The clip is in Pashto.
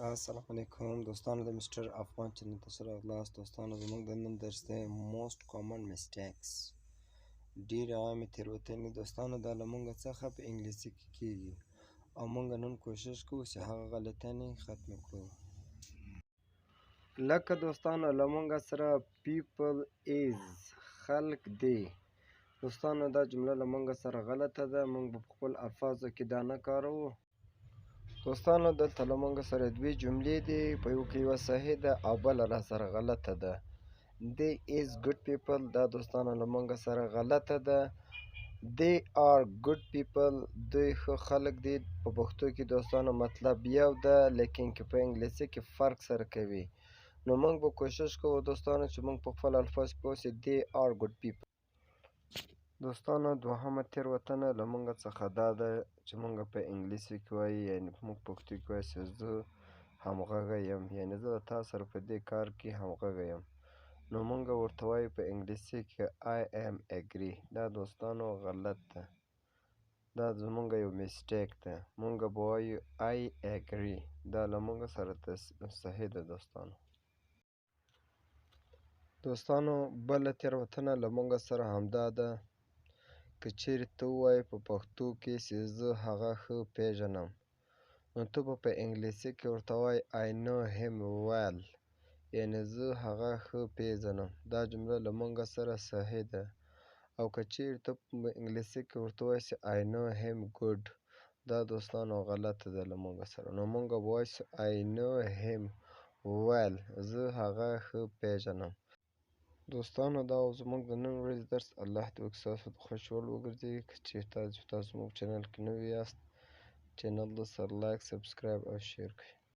السلام علیکم دوستانو د مسټر افغان چینل ته ښه راغلاست. دوستانو زموږ د نن درس دی موسټ کامن مسټیکس، ډېرې عامې تېروتنې دوستانو دا له موږ څخه په انګلیسي کې کیږي او موږ نن کوشش کوو چې هغه غلطیانې ختمې کړو. لکه دوستانو له موږ سره پیپل ایز خلق دی. دوستانو دا جمله له موږ سره غلطه ده، موږ په خپل الفاظو کې دا نه کاروو. دوستانو دلته له موږ سره دوې جملې دي، په یو کې یوه صحیح ده او بله را سره غلطه ده. They is good people دا دوستانو له موږ سره غلطه ده. They are good people دوی ښه خلک دي. په پښتو کې دوستانو مطلب یو ده لیکن که په انګلیسي کې فرق سره کوي. نو موږ به کوشش کوو دوستانو چې موږ په خپل الفاظ پوه سي They are good people. دوستانو دوهمه تېروتنه له موږ څخه دا ده چې موږ په انګلیسي کې وایي یعنې موږ پښتو کې وایي چې زه همغږی یم، یعنې زه د تا سره په دې کار کې همغږی یم. نو موږ ورته وایو په انګلیسي کې I am agree. دا دوستانو غلط ده، دا زموږ یو مسټیک ده. موږ به وایو I agree. دا له موږ سره صحیح ده دوستانو. دوستانو بله تېروتنه له موږ سره همدا ده، که چیرې ته ووایې په پښتو کې چې زه هغه ښه پیژنم، نو ته به په انګلیسي کې ورته وایې I know him well، یعنې زه هغه ښه پیژنم. دا جمله له موږ سره صحیح ده. او که چیرې ته په انګلیسي کې ورته ووایې چې I know him good، دا دوستانو غلطه ده له موږ سره. نو موږ به وایو چې I know him well، زه هغه ښه پیژنم. دوستانو دا و زموږ د نن ورځې درس. الله دې وکړي ستاسو د خوښې وړ وګرځي. که چیرې تاسو زموږ چینل کې نوي یاست، چینل ته سره لایک، سبسکرایب او شیر کړئ.